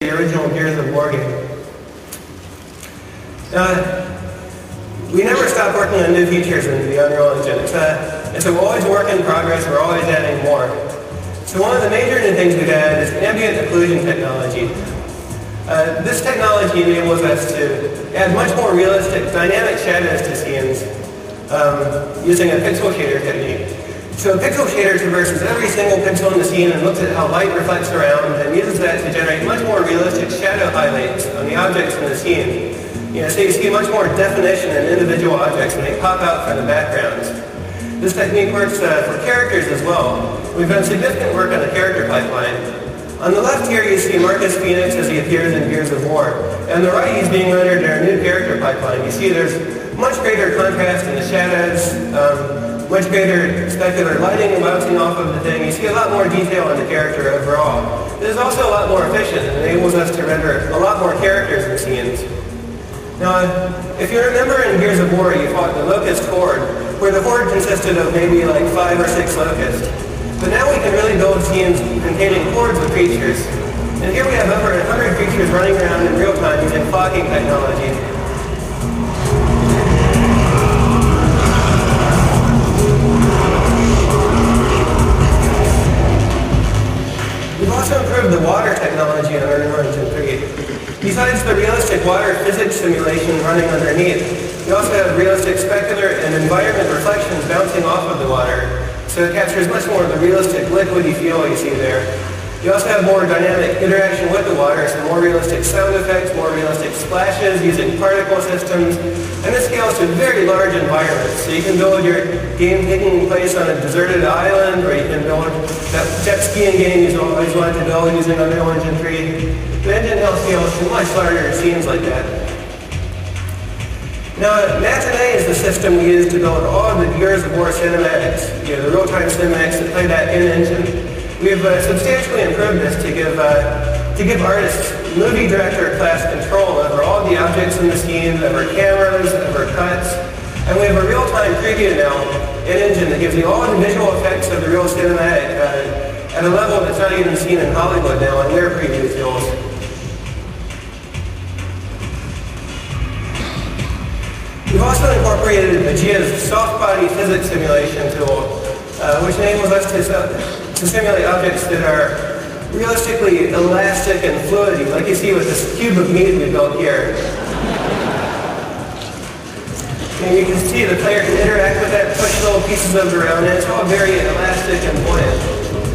the original Gears of War game. We never stop working on new features in the Unreal Engine. It's always a work in progress. We're always adding more. So one of the major new things we've added is ambient occlusion technology. This technology enables us to add much more realistic dynamic shadows to scenes using a pixel shader technique. So a pixel shader traverses every single pixel in the scene and looks at how light reflects around and uses that to generate much more realistic shadow highlights on the objects in the scene. So you see much more definition in individual objects when they pop out from the backgrounds. This technique works for characters as well. We've done significant work on the character pipeline. On the left here you see Marcus Phoenix as he appears in Gears of War. And on the right he's being rendered in our new character pipeline. You see there's much greater contrast in the shadows, much greater specular lighting bouncing off of the thing. You see a lot more detail in the character overall. This is also a lot more efficient and enables us to render a lot more characters in scenes. Now, if you remember in Gears of War, you fought the Locust Horde, where the Horde consisted of maybe like 5 or 6 locusts. But now we can really build scenes containing hordes of creatures. And here we have over 100 creatures running around in real time using flocking technology. We've also improved the water technology in Unreal Engine 3. Besides the realistic water physics simulation running underneath, we also have realistic specular and environment reflections bouncing off of the water, so it captures much more of the realistic liquidy feel you see there. You also have more dynamic interaction with the water, so more realistic sound effects, more realistic splashes using particle systems, and this scales to very large environments. So you can build your game taking place on a deserted island, or you can build that jet skiing game you always wanted to build using Unreal Engine 3. The engine now scales to much larger scenes like that. Now, MATINEE is the system we use to build all of the Gears of War cinematics, the real-time cinematics that play that in-engine. We've substantially improved this to give artists movie director class control over all the objects in the scene, over cameras, over cuts, and we have a real-time preview now in-engine that gives you all the visual effects of the real cinematic at a level that's not even seen in Hollywood now in their preview tools. We've also incorporated Aegea's soft body physics simulation tool, which enables us to simulate objects that are realistically elastic and fluidy, like you see with this cube of meat we built here. And you can see the player can interact with that, push little pieces of it around, and it's all very elastic and buoyant.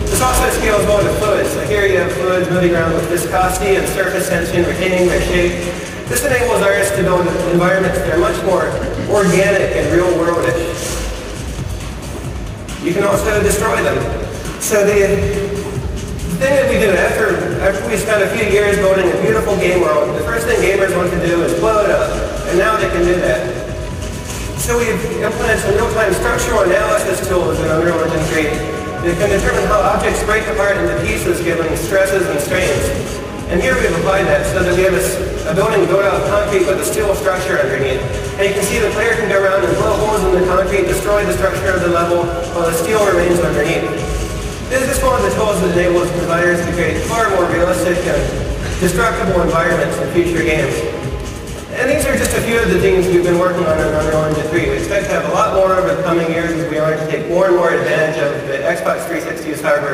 This also scales well to fluids. So here you have fluids moving around with viscosity and surface tension, retaining their shape. This enables artists to build environments that are much more organic and real-worldish. You can also destroy them. So the thing that we do after we spend a few years building a beautiful game world, the first thing gamers want to do is blow it up, and now they can do that. So we've implemented some real-time structural analysis tools in Unreal Engine 3 that can determine how objects break apart into pieces given stresses and strains. And here we've applied that so that we have a building built out of concrete with a steel structure underneath. And you can see the player can go around and blow holes in the concrete, destroy the structure of the level, while the steel remains underneath. This is one of the tools that enables designers to create far more realistic and destructible environments in future games. And these are just a few of the things we've been working on in Unreal Engine 3. We expect to have a lot more over the coming years as we learn to take more and more advantage of the Xbox 360's hardware.